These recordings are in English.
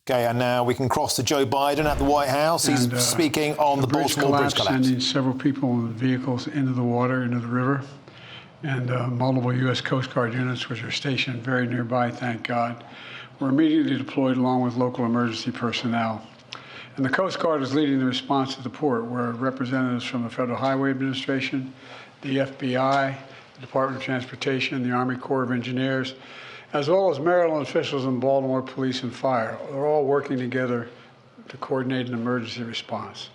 Okay, and now we can cross to Joe Biden at the White House. He's speaking on the Baltimore bridge collapse. Sending several people in vehicles into the water, into the river, and multiple U.S. Coast Guard units, which are stationed very nearby, thank God, were immediately deployed along with local emergency personnel. And the Coast Guard is leading the response to the port, where representatives from the Federal Highway Administration, the FBI, the Department of Transportation, the Army Corps of Engineers, as well as Maryland officials and Baltimore Police and Fire, are all working together to coordinate an emergency response.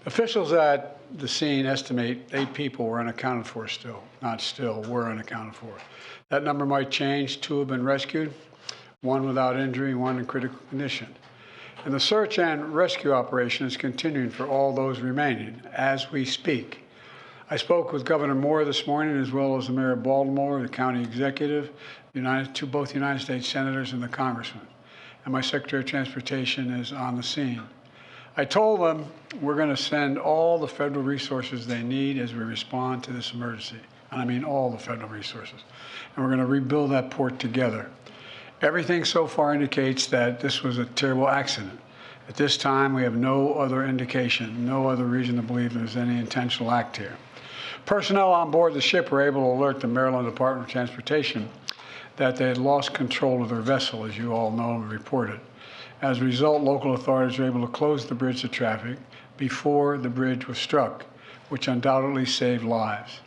Officials at the scene estimate 8 people were unaccounted for were unaccounted for. That number might change. 2 have been rescued, 1 without injury, 1 in critical condition. And the search and rescue operation is continuing for all those remaining as we speak. I spoke with Governor Moore this morning, as well as the Mayor of Baltimore, the county executive, both United States senators and the congressman. And my Secretary of Transportation is on the scene. I told them we're going to send all the federal resources they need as we respond to this emergency. And I mean all the federal resources. And we're going to rebuild that port together. Everything so far indicates that this was a terrible accident. At this time, we have no other indication, no other reason to believe there's any intentional act here. Personnel on board the ship were able to alert the Maryland Department of Transportation that they had lost control of their vessel, as you all know and reported. As a result, local authorities were able to close the bridge to traffic before the bridge was struck, which undoubtedly saved lives.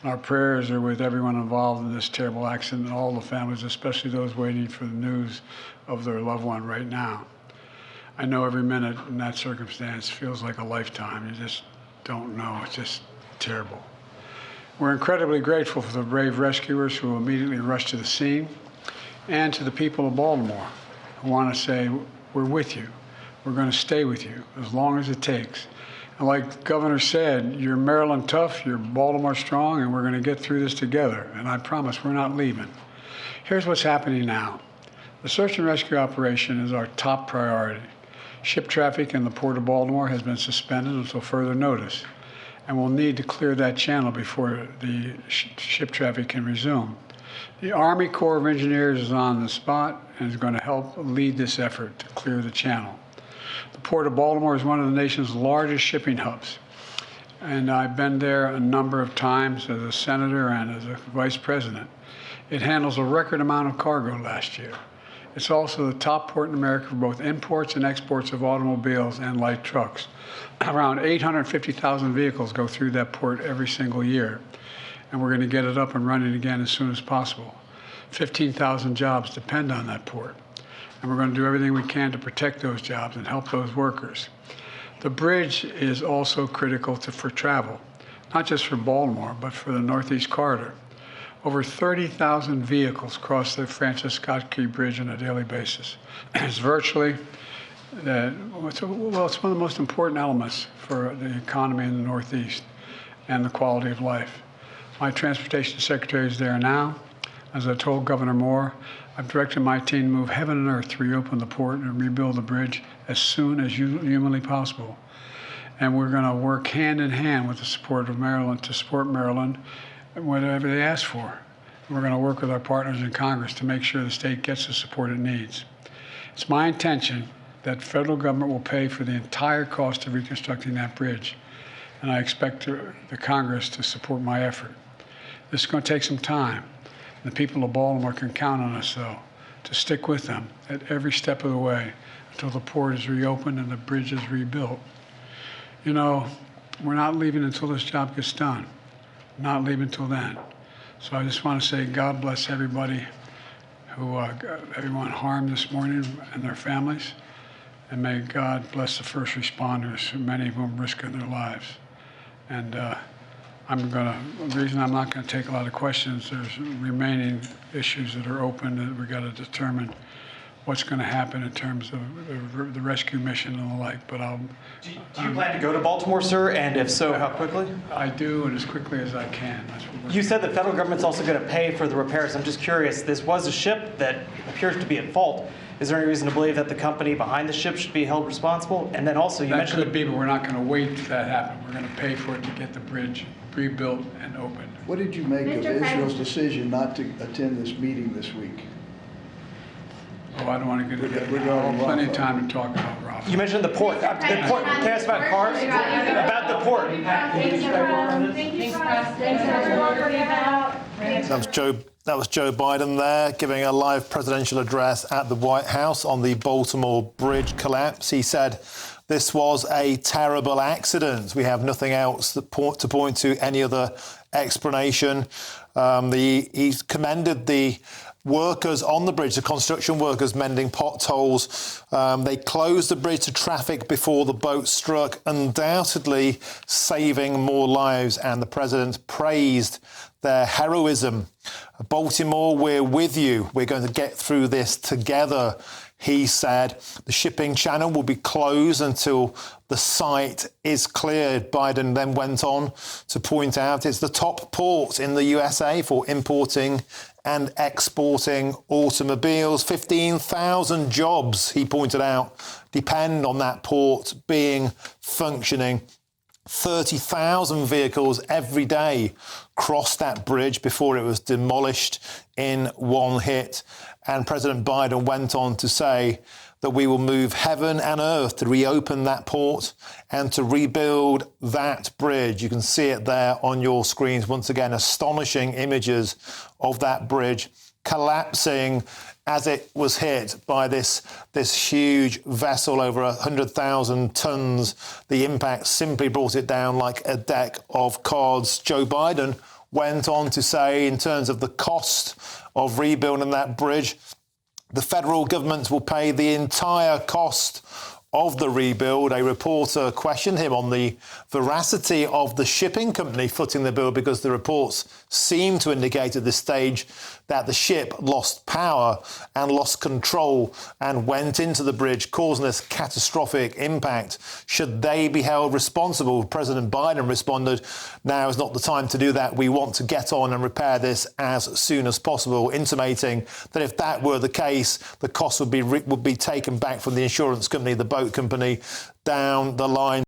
And our prayers are with everyone involved in this terrible accident and all the families, especially those waiting for the news of their loved one right now. I know every minute in that circumstance feels like a lifetime. You just don't know. It's just terrible. We're incredibly grateful for the brave rescuers who immediately rushed to the scene, and to the people of Baltimore who want to say, we're with you. We're going to stay with you as long as it takes. And like the governor said, you're Maryland tough, you're Baltimore strong, and we're going to get through this together. And I promise we're not leaving. Here's what's happening now. The search and rescue operation is our top priority. Ship traffic in the Port of Baltimore has been suspended until further notice, and we'll need to clear that channel before the ship traffic can resume. The Army Corps of Engineers is on the spot and is going to help lead this effort to clear the channel. The Port of Baltimore is one of the nation's largest shipping hubs, and I've been there a number of times as a senator and as a vice president. It handles a record amount of cargo last year. It's also the top port in America for both imports and exports of automobiles and light trucks. Around 850,000 vehicles go through that port every single year, and we're going to get it up and running again as soon as possible. 15,000 jobs depend on that port, and we're going to do everything we can to protect those jobs and help those workers. The bridge is also critical for travel, not just for Baltimore, but for the Northeast Corridor. Over 30,000 vehicles cross the Francis Scott Key Bridge on a daily basis. It's virtually, it's one of the most important elements for the economy in the Northeast and the quality of life. My transportation secretary is there now. As I told Governor Moore, I've directed my team to move heaven and earth to reopen the port and rebuild the bridge as soon as humanly possible. And we're going to work hand in hand with the support of Maryland to support Maryland whatever they ask for. We're going to work with our partners in Congress to make sure the state gets the support it needs. It's my intention that the federal government will pay for the entire cost of reconstructing that bridge, and I expect the Congress to support my effort. This is going to take some time. The people of Baltimore can count on us, though, to stick with them at every step of the way until the port is reopened and the bridge is rebuilt. You know, we're not leaving until this job gets done. Not leaving until then. So I just want to say God bless everybody who everyone harmed this morning and their families, and may God bless the first responders, many of whom risking their lives. And the reason I'm not going to take a lot of questions, there's remaining issues that are open that we got to determine what's going to happen in terms of the rescue mission and the like. But Do you plan to go to Baltimore, sir? And if so, how quickly? I do, and as quickly as I can. You said the federal government's also going to pay for the repairs. I'm just curious, this was a ship that appears to be at fault. Is there any reason to believe that the company behind the ship should be held responsible? And then also, you mentioned... That could be, but we're not going to wait for that to happen. We're going to pay for it to get the bridge rebuilt and opened. What did you make of Israel's decision not to attend this meeting this week? Oh, I don't want to get into that. We've got plenty of time to talk about Ralph. You mentioned the port. Can I ask about cars? About the port. That was Joe Biden there giving a live presidential address at the White House on the Baltimore bridge collapse. He said this was a terrible accident. We have nothing else to point to any other explanation. He commended the workers on the bridge, the construction workers mending potholes. They closed the bridge to traffic before the boat struck, undoubtedly saving more lives, and the president praised their heroism. Baltimore, we're with you. We're going to get through this together, he said. The shipping channel will be closed until the site is cleared. Biden then went on to point out it's the top port in the USA for importing and exporting automobiles. 15,000 jobs, he pointed out, depend on that port being functioning. 30,000 vehicles every day crossed that bridge before it was demolished in one hit. And President Biden went on to say that we will move heaven and earth to reopen that port and to rebuild that bridge. You can see it there on your screens. Once again, astonishing images of that bridge collapsing as it was hit by this huge vessel, over 100,000 tons. The impact simply brought it down like a deck of cards. Joe Biden went on to say, in terms of the cost of rebuilding that bridge, the federal government will pay the entire cost of the rebuild. A reporter questioned him on the veracity of the shipping company footing the bill, because the reports seem to indicate at this stage that the ship lost power and lost control and went into the bridge, causing this catastrophic impact. Should they be held responsible? President Biden responded, now is not the time to do that. We want to get on and repair this as soon as possible, intimating that if that were the case, the cost would be taken back from the insurance company, the boat company, down the line.